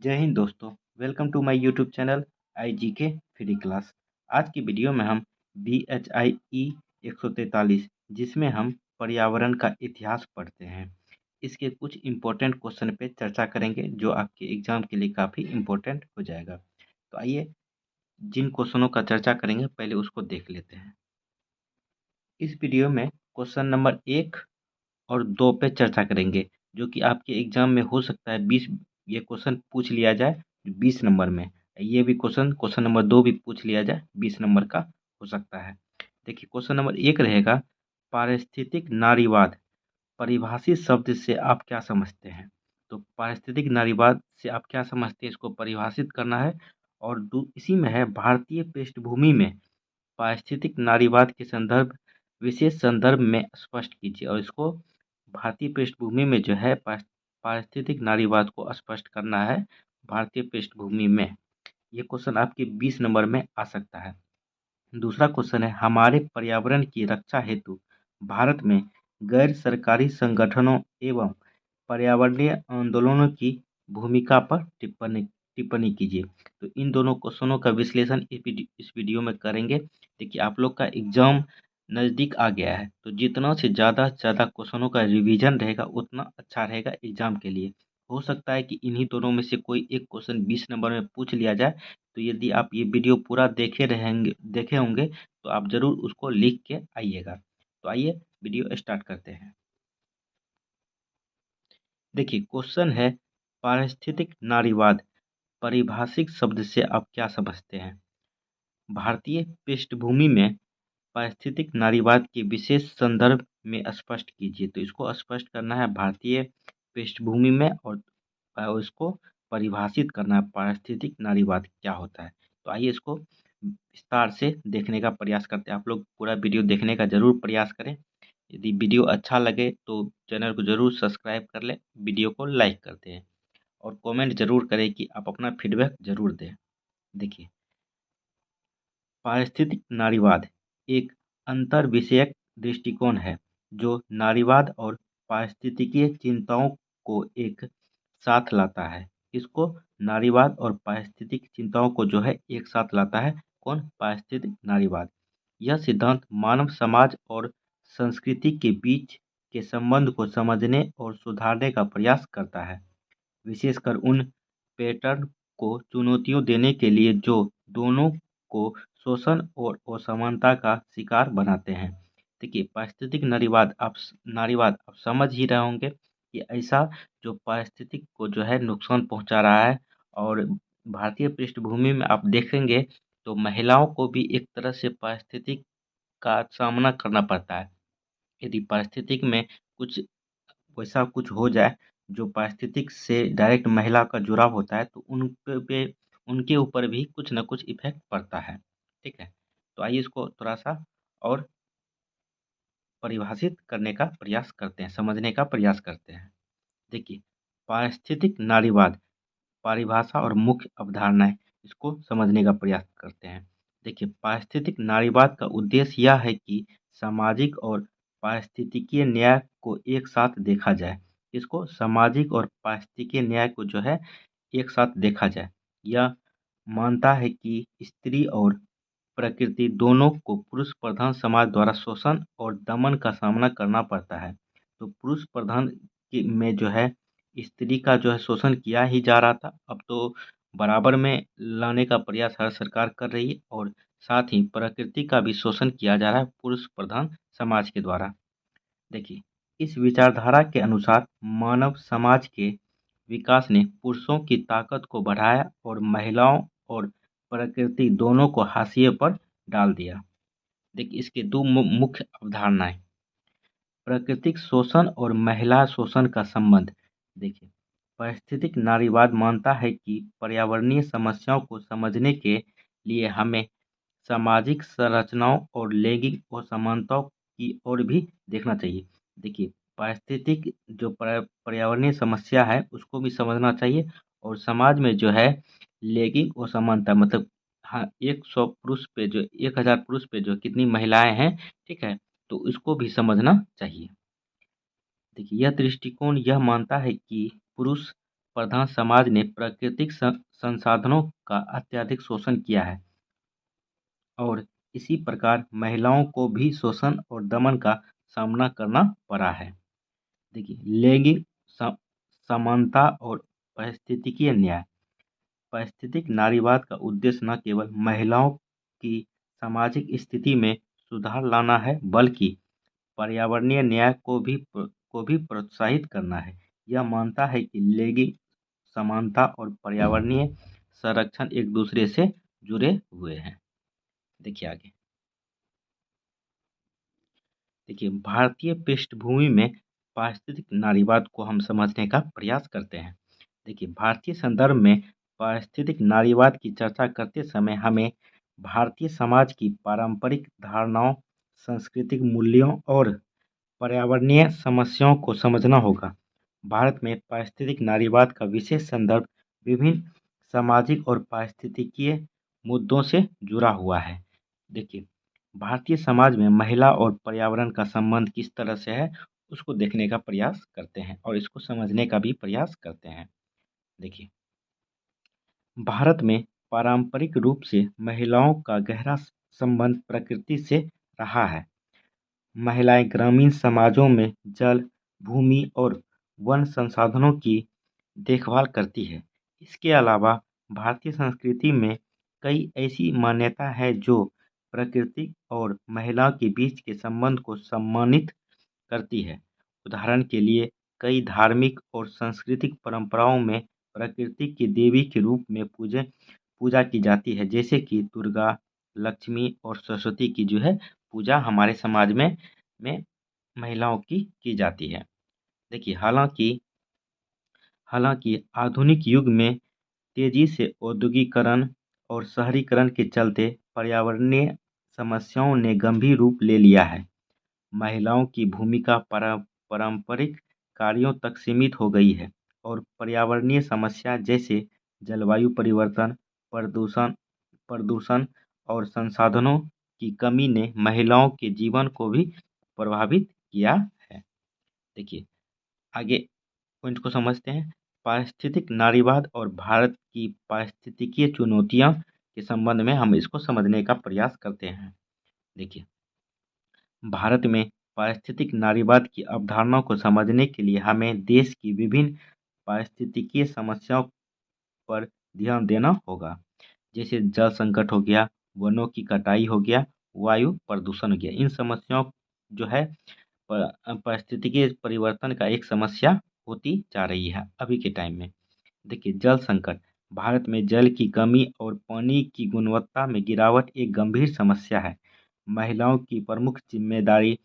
जय हिंद दोस्तों। Welcome to my YouTube channel IGK free class. आज की वीडियो में हम BHIE 143 जिसमें हम पर्यावरण का इतिहास पढ़ते हैं, इसके कुछ इम्पोर्टेंट क्वेश्चन पे चर्चा करेंगे जो आपके एग्जाम के लिए काफ़ी इम्पोर्टेंट हो जाएगा। तो आइए जिन क्वेश्चनों का चर्चा करेंगे पहले उसको देख लेते हैं। इस वीडियो में क्वेश्चन नंबर 1 और 2 पे चर्चा करेंगे जो कि आपके एग्जाम में हो सकता है 20 ये क्वेश्चन पूछ लिया जाए 20 नंबर में। ये भी क्वेश्चन नंबर 2 भी पूछ लिया जाए 20 नंबर का हो सकता है। देखिए क्वेश्चन नंबर 1 रहेगा, पारिस्थितिक नारीवाद परिभाषित शब्द से आप क्या समझते हैं? तो पारिस्थितिक नारीवाद से आप क्या समझते हैं, इसको परिभाषित करना है। और इसी में है, भारतीय पृष्ठभूमि में पारिस्थितिक नारीवाद के संदर्भ विशेष संदर्भ में स्पष्ट कीजिए। और इसको भारतीय पृष्ठभूमि में जो है पारिस्थितिक नारीवाद को स्पष्ट करना है भारतीय पृष्ठभूमि में। ये क्वेश्चन आपके 20 नंबर में आ सकता है। दूसरा क्वेश्चन है, हमारे पर्यावरण की रक्षा हेतु भारत में गैर सरकारी संगठनों एवं पर्यावरणीय आंदोलनों की भूमिका पर टिप्पणी टिप्पणी कीजिए। तो इन दोनों क्वेश्चनों का विश्लेषण इस वीडियो में करेंगे। देखिए आप लोग का एग्जाम नज़दीक आ गया है, तो जितना से ज़्यादा क्वेश्चनों का रिवीजन रहेगा उतना अच्छा रहेगा एग्जाम के लिए। हो सकता है कि इन्हीं दोनों में से कोई एक क्वेश्चन 20 नंबर में पूछ लिया जाए। तो यदि आप ये वीडियो पूरा देखे होंगे तो आप ज़रूर उसको लिख के आइएगा। तो आइए वीडियो स्टार्ट करते हैं। देखिए क्वेश्चन है, पारिस्थितिक नारीवाद परिभाषिक शब्द से आप क्या समझते हैं? भारतीय पृष्ठभूमि में पारिस्थितिक नारीवाद के विशेष संदर्भ में स्पष्ट कीजिए। तो इसको स्पष्ट करना है भारतीय पृष्ठभूमि में, और इसको परिभाषित करना है पारिस्थितिक नारीवाद क्या होता है। तो आइए इसको विस्तार से देखने का प्रयास करते हैं। आप लोग पूरा वीडियो देखने का ज़रूर प्रयास करें। यदि वीडियो अच्छा लगे तो चैनल को ज़रूर सब्सक्राइब कर लें, वीडियो को लाइक करते हैं और कमेंट ज़रूर करें कि आप अपना फीडबैक ज़रूर दें। देखिए पारिस्थितिक नारीवाद एक अंतर विषयक दृष्टिकोण है जो नारीवाद और पारिस्थितिकीय चिंताओं को एक साथ लाता है। इसको नारीवाद और पारिस्थितिक चिंताओं को जो है एक साथ लाता है कौन? पारिस्थितिक नारीवाद। यह सिद्धांत मानव समाज और संस्कृति के बीच के संबंध को समझने और सुधारने का प्रयास करता है, विशेषकर उन पैटर्न को चुनौतियों देने के लिए जो दोनों को शोषण और असमानता का शिकार बनाते हैं। देखिए पारिस्थितिक नारीवाद आप समझ ही रहे होंगे कि ऐसा जो पारिस्थितिक को जो है नुकसान पहुंचा रहा है। और भारतीय पृष्ठभूमि में आप देखेंगे तो महिलाओं को भी एक तरह से पारिस्थितिक का सामना करना पड़ता है। यदि पारिस्थितिक में कुछ वैसा कुछ हो जाए जो पारिस्थितिक से डायरेक्ट महिला का जुड़ाव होता है, तो उनके ऊपर भी कुछ न कुछ इफेक्ट पड़ता है। ठीक है, तो आइए इसको थोड़ा सा और परिभाषित करने का प्रयास करते हैं, समझने का प्रयास करते हैं। देखिए पारिस्थितिक नारीवाद परिभाषा और मुख्य अवधारणाएं, इसको समझने का प्रयास करते हैं। देखिए पारिस्थितिक नारीवाद का उद्देश्य यह है कि सामाजिक और पारिस्थितिकीय न्याय को एक साथ देखा जाए। इसको सामाजिक और पारिस्थितिकीय न्याय को जो है एक साथ देखा जाए। यह मानता है कि स्त्री और प्रकृति दोनों को पुरुष प्रधान समाज द्वारा शोषण और दमन का सामना करना पड़ता है। तो पुरुष प्रधान में जो है स्त्री का जो है शोषण किया ही जा रहा था, अब तो बराबर में लाने का प्रयास हर सरकार कर रही है। और साथ ही प्रकृति का भी शोषण किया जा रहा है पुरुष प्रधान समाज के द्वारा। देखिए इस विचारधारा के अनुसार मानव समाज के विकास ने पुरुषों की ताकत को बढ़ाया और महिलाओं और प्रकृति दोनों को हाशिए पर डाल दिया। देखिए इसके दो मुख्य अवधारणाएं, प्राकृतिक शोषण और महिला शोषण का संबंध। देखिए पारिस्थितिक नारीवाद मानता है कि पर्यावरणीय समस्याओं को समझने के लिए हमें सामाजिक संरचनाओं और लैंगिक असमानताओं की ओर भी देखना चाहिए। देखिए पारिस्थितिक जो पर्यावरणीय समस्या है उसको भी समझना चाहिए, और समाज में जो है लैंगिक असमानता मतलब हाँ 100 पुरुष पे जो 1000 पुरुष पे जो कितनी महिलाएं हैं, ठीक है, तो इसको भी समझना चाहिए। देखिए यह दृष्टिकोण यह मानता है कि पुरुष प्रधान समाज ने प्राकृतिक संसाधनों का अत्यधिक शोषण किया है और इसी प्रकार महिलाओं को भी शोषण और दमन का सामना करना पड़ा है। देखिए, लैंगिक समानता और पारिस्थितिकीय न्याय। पारिस्थितिक नारीवाद का उद्देश्य न केवल महिलाओं की सामाजिक स्थिति में सुधार लाना है, बल्कि पर्यावरणीय न्याय को भी प्रोत्साहित करना है। यह मानता है कि लैंगिक समानता और पर्यावरणीय संरक्षण एक दूसरे से जुड़े हुए हैं। देखिए आगे। देखिए, भारतीय पृष्ठभूमि में पारिस्थितिक नारीवाद को हम समझने का प्रयास करते हैं। देखिए, भारतीय संदर्भ में पारिस्थितिक नारीवाद की चर्चा करते समय हमें भारतीय समाज की पारंपरिक धारणाओं, सांस्कृतिक मूल्यों और पर्यावरणीय समस्याओं को समझना होगा। भारत में पारिस्थितिक नारीवाद का विशेष संदर्भ विभिन्न सामाजिक और पारिस्थितिकीय मुद्दों से जुड़ा हुआ है। देखिए, भारतीय समाज में महिला और पर्यावरण का संबंध किस तरह से है, उसको देखने का प्रयास करते हैं और इसको समझने का भी प्रयास करते हैं। देखिए, भारत में पारंपरिक रूप से महिलाओं का गहरा संबंध प्रकृति से रहा है। महिलाएं ग्रामीण समाजों में जल, भूमि और वन संसाधनों की देखभाल करती है। इसके अलावा भारतीय संस्कृति में कई ऐसी मान्यता है जो प्रकृति और महिला के बीच के संबंध को सम्मानित करती है। उदाहरण के लिए, कई धार्मिक और सांस्कृतिक परंपराओं में प्रकृति की देवी के रूप में पूजा की जाती है, जैसे कि दुर्गा, लक्ष्मी और सरस्वती की जो है पूजा हमारे समाज में महिलाओं की जाती है। देखिए, हालांकि हालांकि आधुनिक युग में तेजी से औद्योगिकरण और शहरीकरण के चलते पर्यावरणीय समस्याओं ने गंभीर रूप ले लिया है। महिलाओं की भूमिका पारंपरिक कार्यों तक सीमित हो गई है और पर्यावरणीय समस्या जैसे जलवायु परिवर्तन, प्रदूषण प्रदूषण और संसाधनों की कमी ने महिलाओं के जीवन को भी प्रभावित किया है। देखिए, आगे पॉइंट को समझते हैं। पारिस्थितिक नारीवाद और भारत की पारिस्थितिकीय चुनौतियां के संबंध में हम इसको समझने का प्रयास करते हैं। देखिए, भारत में पारिस्थितिक नारीवाद की अवधारणा को समझने के लिए हमें देश की विभिन्न पारिस्थितिकीय समस्याओं पर ध्यान देना होगा। जैसे जल संकट हो गया, वनों की कटाई हो गया, वायु प्रदूषण हो गया। इन समस्याओं जो है पारिस्थितिकीय परिवर्तन का एक समस्या होती जा रही है अभी के टाइम में। देखिए, जल संकट। भारत में जल की कमी और पानी की गुणवत्ता में गिरावट एक गंभीर समस्या है। महिलाओं की प्रमुख जिम्मेदारी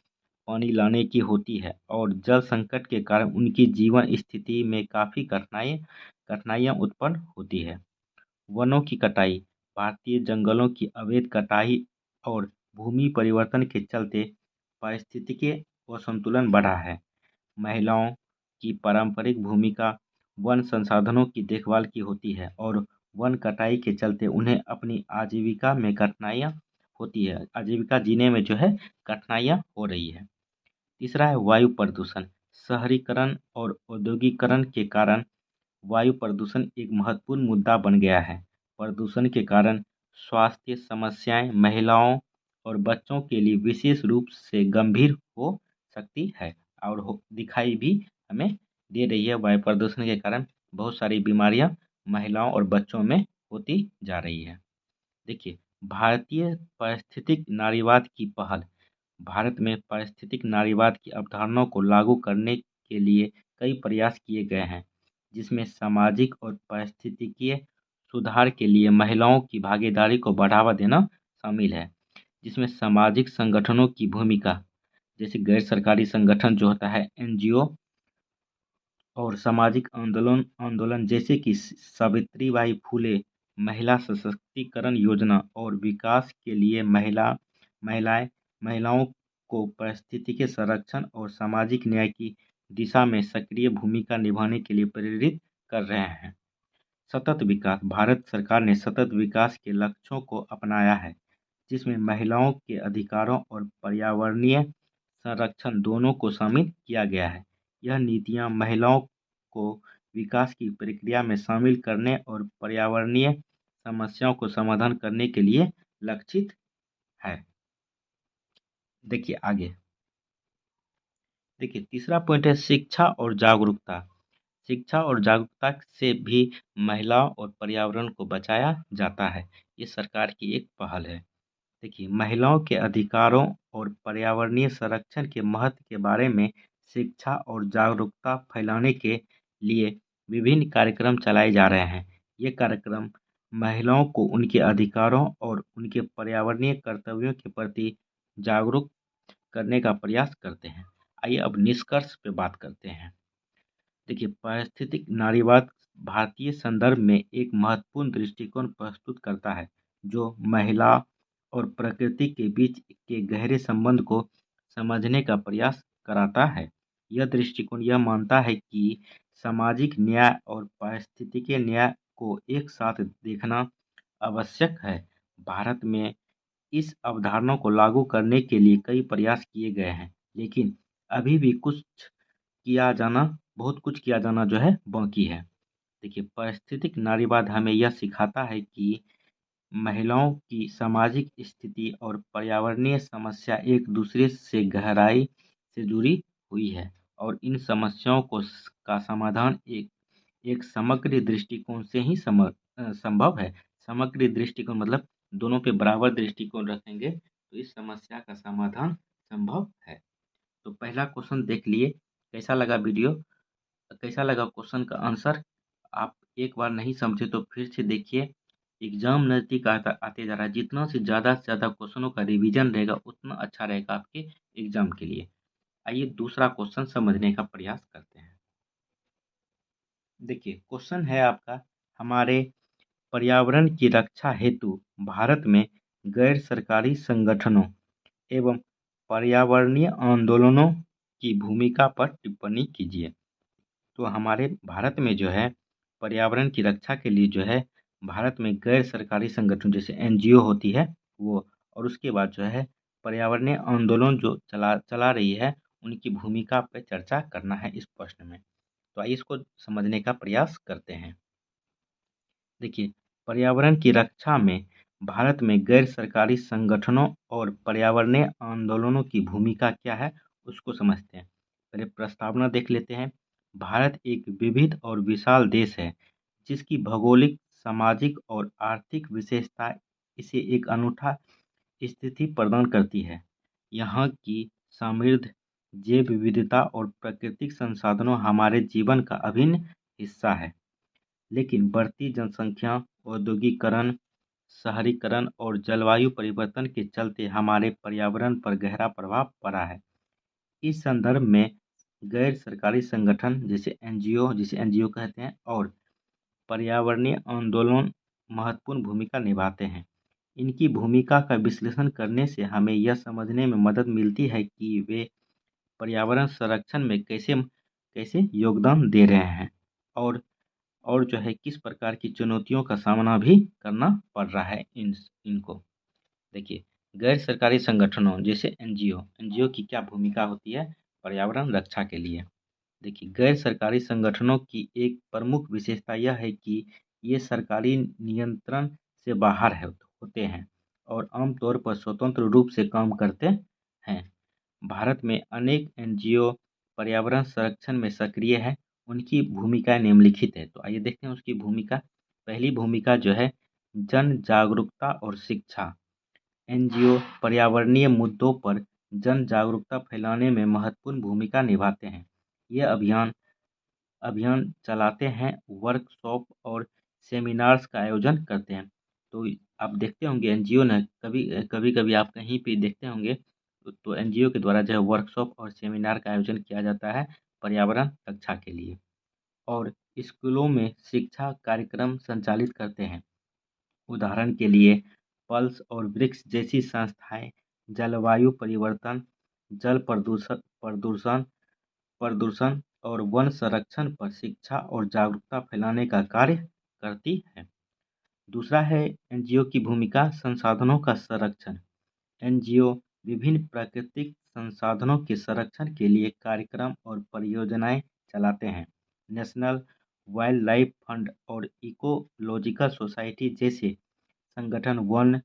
पानी लाने की होती है और जल संकट के कारण उनकी जीवन स्थिति में काफ़ी कठिनाइयाँ उत्पन्न होती है। वनों की कटाई। भारतीय जंगलों की अवैध कटाई और भूमि परिवर्तन के चलते पारिस्थितिकी असंतुलन बढ़ा है। महिलाओं की पारंपरिक भूमिका वन संसाधनों की देखभाल की होती है और वन कटाई के चलते उन्हें अपनी आजीविका में कठिनाइयाँ होती है। आजीविका जीने में जो है कठिनाइयाँ हो रही है। तीसरा है वायु प्रदूषण। शहरीकरण और औद्योगिकरण के कारण वायु प्रदूषण एक महत्वपूर्ण मुद्दा बन गया है। प्रदूषण के कारण स्वास्थ्य समस्याएं महिलाओं और बच्चों के लिए विशेष रूप से गंभीर हो सकती है और दिखाई भी हमें दे रही है। वायु प्रदूषण के कारण बहुत सारी बीमारियां महिलाओं और बच्चों में होती जा रही है। देखिए, भारतीय पारिस्थितिक नारीवाद की पहल। भारत में पारिस्थितिक नारीवाद की अवधारणाओं को लागू करने के लिए कई प्रयास किए गए हैं, जिसमें सामाजिक और पारिस्थितिकीय सुधार के लिए महिलाओं की भागीदारी को बढ़ावा देना शामिल है। जिसमें सामाजिक संगठनों की भूमिका, जैसे गैर सरकारी संगठन जो होता है एनजीओ और सामाजिक आंदोलन जैसे कि सावित्रीबाई फुले महिला सशक्तिकरण योजना और विकास के लिए महिलाएं महिलाओं को पारिस्थितिक संरक्षण और सामाजिक न्याय की दिशा में सक्रिय भूमिका निभाने के लिए प्रेरित कर रहे हैं। सतत विकास। भारत सरकार ने सतत विकास के लक्ष्यों को अपनाया है, जिसमें महिलाओं के अधिकारों और पर्यावरणीय संरक्षण दोनों को शामिल किया गया है। यह नीतियां महिलाओं को विकास की प्रक्रिया में शामिल करने और पर्यावरणीय समस्याओं को समाधान करने के लिए लक्षित है। देखिए आगे, देखिए तीसरा पॉइंट है शिक्षा और जागरूकता। शिक्षा और जागरूकता से भी महिलाओं और पर्यावरण को बचाया जाता है। ये सरकार की एक पहल है। देखिए, महिलाओं के अधिकारों और पर्यावरणीय संरक्षण के महत्व के बारे में शिक्षा और जागरूकता फैलाने के लिए विभिन्न कार्यक्रम चलाए जा रहे हैं। ये कार्यक्रम महिलाओं को उनके अधिकारों और उनके पर्यावरणीय कर्तव्यों के प्रति जागरूक करने का प्रयास करते हैं। आइए अब निष्कर्ष पे बात करते हैं। देखिए, पारिस्थितिक नारीवाद भारतीय संदर्भ में एक महत्वपूर्ण दृष्टिकोण प्रस्तुत करता है, जो महिला और प्रकृति के बीच के गहरे संबंध को समझने का प्रयास कराता है। यह दृष्टिकोण यह मानता है कि सामाजिक न्याय और पारिस्थितिक न्याय को एक साथ देखना आवश्यक है। भारत में इस अवधारणा को लागू करने के लिए कई प्रयास किए गए हैं, लेकिन अभी भी किया जाना बहुत कुछ किया जाना जो है बाकी है। देखिए, पारिस्थितिक नारीवाद हमें यह सिखाता है कि महिलाओं की सामाजिक स्थिति और पर्यावरणीय समस्या एक दूसरे से गहराई से जुड़ी हुई है और इन समस्याओं का समाधान एक एक समग्र दृष्टिकोण से ही संभव है। समग्र दृष्टिकोण मतलब दोनों पे बराबर दृष्टिकोण रखेंगे तो इस समस्या का समाधान संभव है। तो पहला क्वेश्चन देख लिए, कैसा लगा वीडियो, कैसा लगा क्वेश्चन का आंसर। आप एक बार नहीं समझे तो फिर से देखिए। एग्जाम नज़दीक आते जा रहा है, जितना से ज़्यादा क्वेश्चनों का रिवीजन रहेगा उतना अच्छा रहेगा आपके एग्जाम के लिए। आइए दूसरा क्वेश्चन समझने का प्रयास करते हैं। देखिए, क्वेश्चन है आपका, हमारे पर्यावरण की रक्षा हेतु भारत में गैर सरकारी संगठनों एवं पर्यावरणीय आंदोलनों की भूमिका पर टिप्पणी कीजिए। तो हमारे भारत में जो है पर्यावरण की रक्षा के लिए जो है भारत में गैर सरकारी संगठन जैसे एनजीओ होती है वो, और उसके बाद जो है पर्यावरणीय आंदोलन जो चला चला रही है उनकी भूमिका पर चर्चा करना है इस प्रश्न में। तो आइए इसको समझने का प्रयास करते हैं। देखिए, पर्यावरण की रक्षा में भारत में गैर सरकारी संगठनों और पर्यावरणीय आंदोलनों की भूमिका क्या है उसको समझते हैं। पहले प्रस्तावना देख लेते हैं। भारत एक विविध और विशाल देश है, जिसकी भौगोलिक, सामाजिक और आर्थिक विशेषता इसे एक अनूठा स्थिति प्रदान करती है। यहाँ की समृद्ध जैव विविधता और प्राकृतिक संसाधनों हमारे जीवन का अभिन्न हिस्सा है। लेकिन बढ़ती जनसंख्या, औद्योगिकरण, शहरीकरण और जलवायु परिवर्तन के चलते हमारे पर्यावरण पर गहरा प्रभाव पड़ा है। इस संदर्भ में गैर सरकारी संगठन जैसे एनजीओ, जिसे एनजीओ कहते हैं, और पर्यावरणीय आंदोलन महत्वपूर्ण भूमिका निभाते हैं। इनकी भूमिका का विश्लेषण करने से हमें यह समझने में मदद मिलती है कि वे पर्यावरण संरक्षण में कैसे कैसे योगदान दे रहे हैं और जो है किस प्रकार की चुनौतियों का सामना भी करना पड़ रहा है इनको। देखिए, गैर सरकारी संगठनों जैसे एनजीओ, एनजीओ की क्या भूमिका होती है पर्यावरण रक्षा के लिए। देखिए, गैर सरकारी संगठनों की एक प्रमुख विशेषता यह है कि ये सरकारी नियंत्रण से बाहर होते हैं और आमतौर पर स्वतंत्र रूप से काम करते हैं। भारत में अनेक एनजीओ पर्यावरण संरक्षण में सक्रिय है। उनकी भूमिका निम्नलिखित है। तो आइए देखते हैं उसकी भूमिका। पहली भूमिका जो है जन जागरूकता और शिक्षा। एनजीओ पर्यावरणीय मुद्दों पर जन जागरूकता फैलाने में महत्वपूर्ण भूमिका निभाते हैं। ये अभियान अभियान चलाते हैं, वर्कशॉप और सेमिनार्स का आयोजन करते हैं। तो आप देखते होंगे एनजीओ ने कभी कभी कभी आप कहीं पे देखते होंगे तो एनजीओ के द्वारा जो है वर्कशॉप और सेमिनार का आयोजन किया जाता है पर्यावरण रक्षा के लिए। और स्कूलों में शिक्षा कार्यक्रम संचालित करते हैं। उदाहरण के लिए पल्स और वृक्ष जैसी संस्थाएं जलवायु परिवर्तन, जल प्रदूषण प्रदूषण और वन संरक्षण पर शिक्षा और जागरूकता फैलाने का कार्य करती है। दूसरा है एनजीओ की भूमिका संसाधनों का संरक्षण। एनजीओ विभिन्न प्राकृतिक संसाधनों के संरक्षण के लिए कार्यक्रम और परियोजनाएं चलाते हैं। नेशनल वाइल्ड लाइफ फंड और इकोलॉजिकल सोसाइटी जैसे संगठन वन,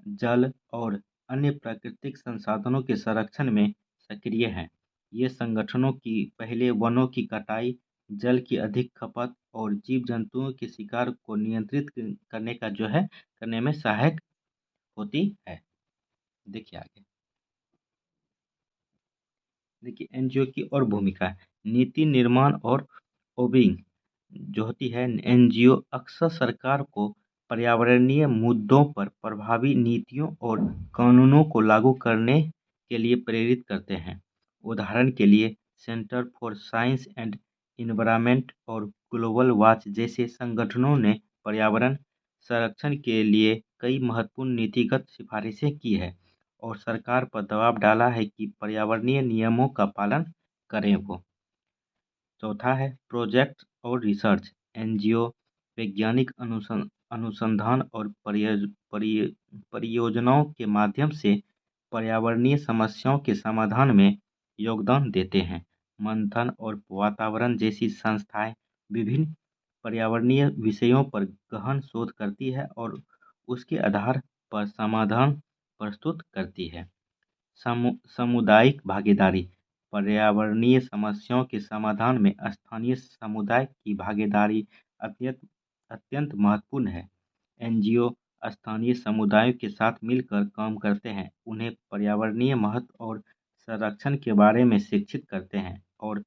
जल और अन्य प्राकृतिक संसाधनों के संरक्षण में सक्रिय हैं। ये संगठनों की पहले वनों की कटाई, जल की अधिक खपत और जीव-जंतुओं के शिकार को नियंत्रित करने का जो है करने में सहायक होती है। देखिए आगे। देखिए एनजीओ की और भूमिका, नीति निर्माण और लॉबिंग जो होती है। एनजीओ अक्सर सरकार को पर्यावरणीय मुद्दों पर प्रभावी नीतियों और कानूनों को लागू करने के लिए प्रेरित करते हैं। उदाहरण के लिए centre for science and environment और ग्लोबल वॉच जैसे संगठनों ने पर्यावरण संरक्षण के लिए कई महत्वपूर्ण नीतिगत सिफारिशें की है और सरकार पर दबाव डाला है कि पर्यावरणीय नियमों का पालन करें वो। चौथा है प्रोजेक्ट और रिसर्च। एनजीओ वैज्ञानिक अनुसंधान और परियोजनाओं के माध्यम से पर्यावरणीय समस्याओं के समाधान में योगदान देते हैं। मंथन और वातावरण जैसी संस्थाएं विभिन्न पर्यावरणीय विषयों पर गहन शोध करती है और उसके आधार पर समाधान प्रस्तुत करती है। सामुदायिक भागीदारी, पर्यावरणीय समस्याओं के समाधान में स्थानीय समुदाय की भागीदारी अत्यंत अत्यंत महत्वपूर्ण है। एनजीओ स्थानीय समुदायों के साथ मिलकर काम करते हैं, उन्हें पर्यावरणीय महत्व और संरक्षण के बारे में शिक्षित करते हैं और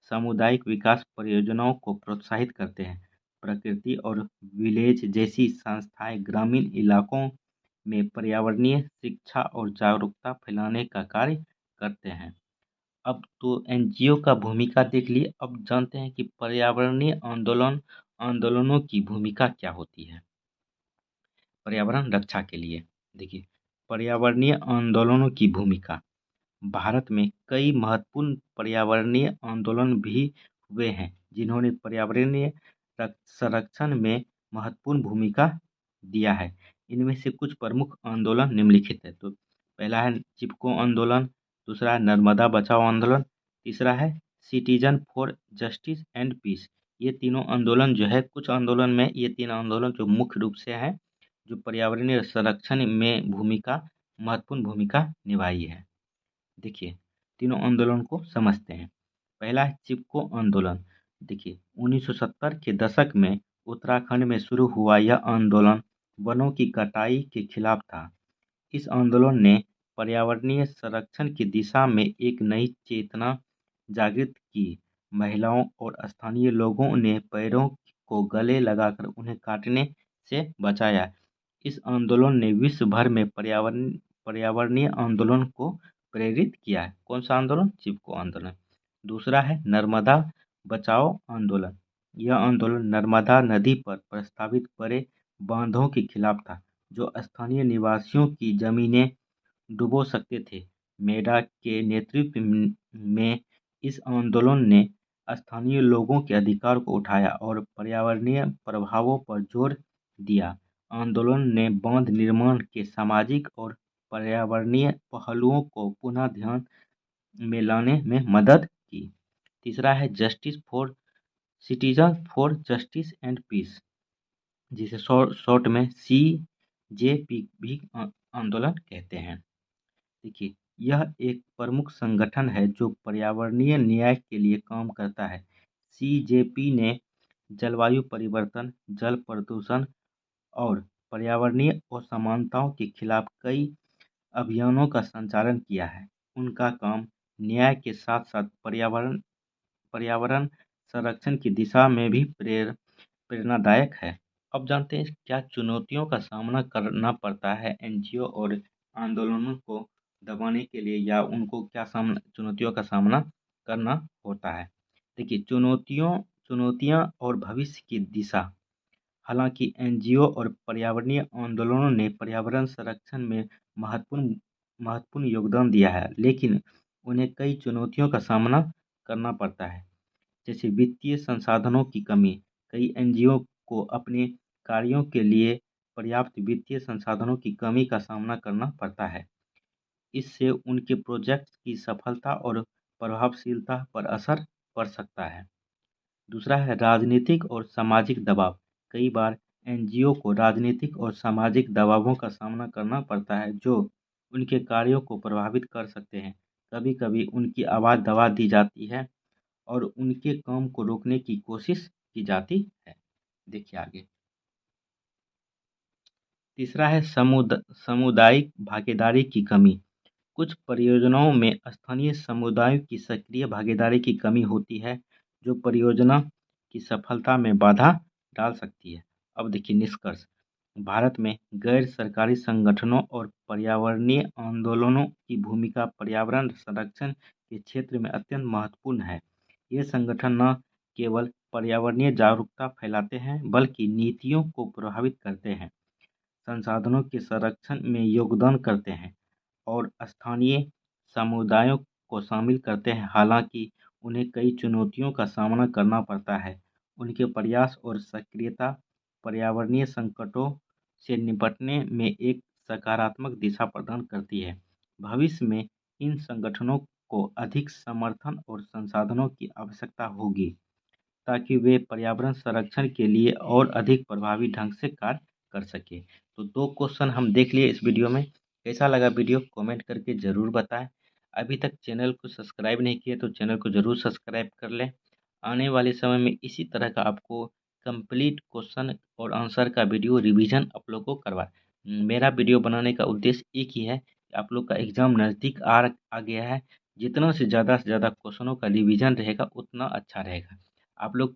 सामुदायिक विकास परियोजनाओं को प्रोत्साहित करते हैं। प्रकृति और विलेज जैसी संस्थाएं ग्रामीण इलाकों में पर्यावरणीय शिक्षा और जागरूकता फैलाने का कार्य करते हैं। अब तो एनजीओ का भूमिका देख लिए, अब जानते हैं कि पर्यावरणीय आंदोलनों की भूमिका क्या होती है पर्यावरण रक्षा के लिए। देखिए पर्यावरणीय आंदोलनों की भूमिका, भारत में कई महत्वपूर्ण पर्यावरणीय आंदोलन भी हुए हैं जिन्होंने पर्यावरणीय संरक्षण में महत्वपूर्ण भूमिका दिया है। इनमें से कुछ प्रमुख आंदोलन निम्नलिखित है। तो पहला है चिपको आंदोलन, दूसरा है नर्मदा बचाओ आंदोलन, तीसरा है citizen for justice and peace. ये तीनों आंदोलन जो है, कुछ आंदोलन में ये तीन आंदोलन जो मुख्य रूप से हैं, जो पर्यावरणीय संरक्षण में महत्वपूर्ण भूमिका निभाई है। देखिए तीनों आंदोलन को समझते हैं। पहला है चिपको आंदोलन। देखिए 1970 के दशक में उत्तराखंड में शुरू हुआ यह आंदोलन वनों की कटाई के खिलाफ था। इस आंदोलन ने पर्यावरणीय संरक्षण की दिशा में एक नई चेतना जागृत की। महिलाओं और स्थानीय लोगों ने पेड़ों को गले लगाकर उन्हें काटने से बचाया। इस आंदोलन ने विश्व भर में पर्यावरणीय आंदोलन को प्रेरित किया है। कौन सा आंदोलन? चिपको आंदोलन। दूसरा है नर्मदा बचाओ आंदोलन। यह आंदोलन नर्मदा नदी पर प्रस्तावित बड़े बांधों के खिलाफ था, जो स्थानीय निवासियों की जमीनें डुबो सकते थे। मेडा के नेतृत्व में इस आंदोलन ने स्थानीय लोगों के अधिकार को उठाया और पर्यावरणीय प्रभावों पर जोर दिया। आंदोलन ने बांध निर्माण के सामाजिक और पर्यावरणीय पहलुओं को पुनः ध्यान में लाने में मदद की। तीसरा है justice for citizen for justice and peace, जिसे शॉर्ट में CJP भी आंदोलन कहते हैं। देखिए यह एक प्रमुख संगठन है जो पर्यावरणीय न्याय के लिए काम करता है। CJP ने जलवायु परिवर्तन, जल प्रदूषण और पर्यावरणीय असमानताओं के खिलाफ कई अभियानों का संचालन किया है। उनका काम न्याय के साथ साथ पर्यावरण संरक्षण की दिशा में भी प्रेरणादायक है। अब जानते हैं क्या चुनौतियों का सामना करना पड़ता है एनजीओ और आंदोलनों को दबाने के लिए, या उनको क्या चुनौतियों का सामना करना होता है। देखिए चुनौतियाँ और भविष्य की दिशा। हालांकि एनजीओ और पर्यावरणीय आंदोलनों ने पर्यावरण संरक्षण में महत्वपूर्ण महत्वपूर्ण योगदान दिया है, लेकिन उन्हें कई चुनौतियों का सामना करना पड़ता है, जैसे वित्तीय संसाधनों की कमी। कई एनजीओ को अपने कार्यों के लिए पर्याप्त वित्तीय संसाधनों की कमी का सामना करना पड़ता है। इससे उनके प्रोजेक्ट की सफलता और प्रभावशीलता पर असर पड़ सकता है। दूसरा है राजनीतिक और सामाजिक दबाव। कई बार एनजीओ को राजनीतिक और सामाजिक दबावों का सामना करना पड़ता है जो उनके कार्यों को प्रभावित कर सकते हैं। कभी कभी उनकी आवाज़ दबा दी जाती है और उनके काम को रोकने की कोशिश की जाती है। देखिए आगे। तीसरा है सामुदायिक भागीदारी की कमी। कुछ परियोजनाओं में स्थानीय समुदायों की सक्रिय भागीदारी की कमी होती है, जो परियोजना की सफलता में बाधा डाल सकती है। अब देखिए निष्कर्ष। भारत में गैर सरकारी संगठनों और पर्यावरणीय आंदोलनों की भूमिका पर्यावरण संरक्षण के क्षेत्र में अत्यंत महत्वपूर्ण है। ये संगठन न केवल पर्यावरणीय जागरूकता फैलाते हैं, बल्कि नीतियों को प्रभावित करते हैं, संसाधनों के संरक्षण में योगदान करते हैं और स्थानीय समुदायों को शामिल करते हैं। हालांकि उन्हें कई चुनौतियों का सामना करना पड़ता है, उनके प्रयास और सक्रियता पर्यावरणीय संकटों से निपटने में एक सकारात्मक दिशा प्रदान करती है। भविष्य में इन संगठनों को अधिक समर्थन और संसाधनों की आवश्यकता होगी, ताकि वे पर्यावरण संरक्षण के लिए और अधिक प्रभावी ढंग से कार्य कर सकें। तो 2 क्वेश्चन हम देख लिए इस वीडियो में। कैसा लगा वीडियो कमेंट करके ज़रूर बताएं। अभी तक चैनल को सब्सक्राइब नहीं किया तो चैनल को ज़रूर सब्सक्राइब कर लें। आने वाले समय में इसी तरह का आपको कंप्लीट क्वेश्चन और आंसर का वीडियो रिवीजन आप लोग को मेरा वीडियो बनाने का उद्देश्य एक ही है कि आप लोग का एग्ज़ाम नज़दीक आ गया है। जितना से ज़्यादा क्वेश्चनों का रिवीजन रहेगा उतना अच्छा रहेगा। आप लोग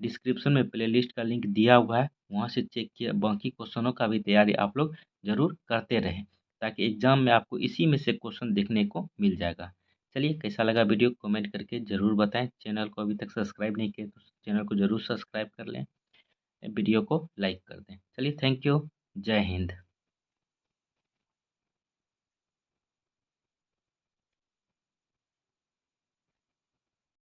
डिस्क्रिप्शन में प्लेलिस्ट का लिंक दिया हुआ है, वहाँ से चेक किया। बाकी क्वेश्चनों का भी तैयारी आप लोग ज़रूर करते रहें, ताकि एग्ज़ाम में आपको इसी में से क्वेश्चन देखने को मिल जाएगा। चलिए कैसा लगा वीडियो कमेंट करके ज़रूर बताएं। चैनल को अभी तक सब्सक्राइब नहीं किया तो चैनल को ज़रूर सब्सक्राइब कर लें, वीडियो को लाइक कर दें। चलिए थैंक यू। जय हिंद।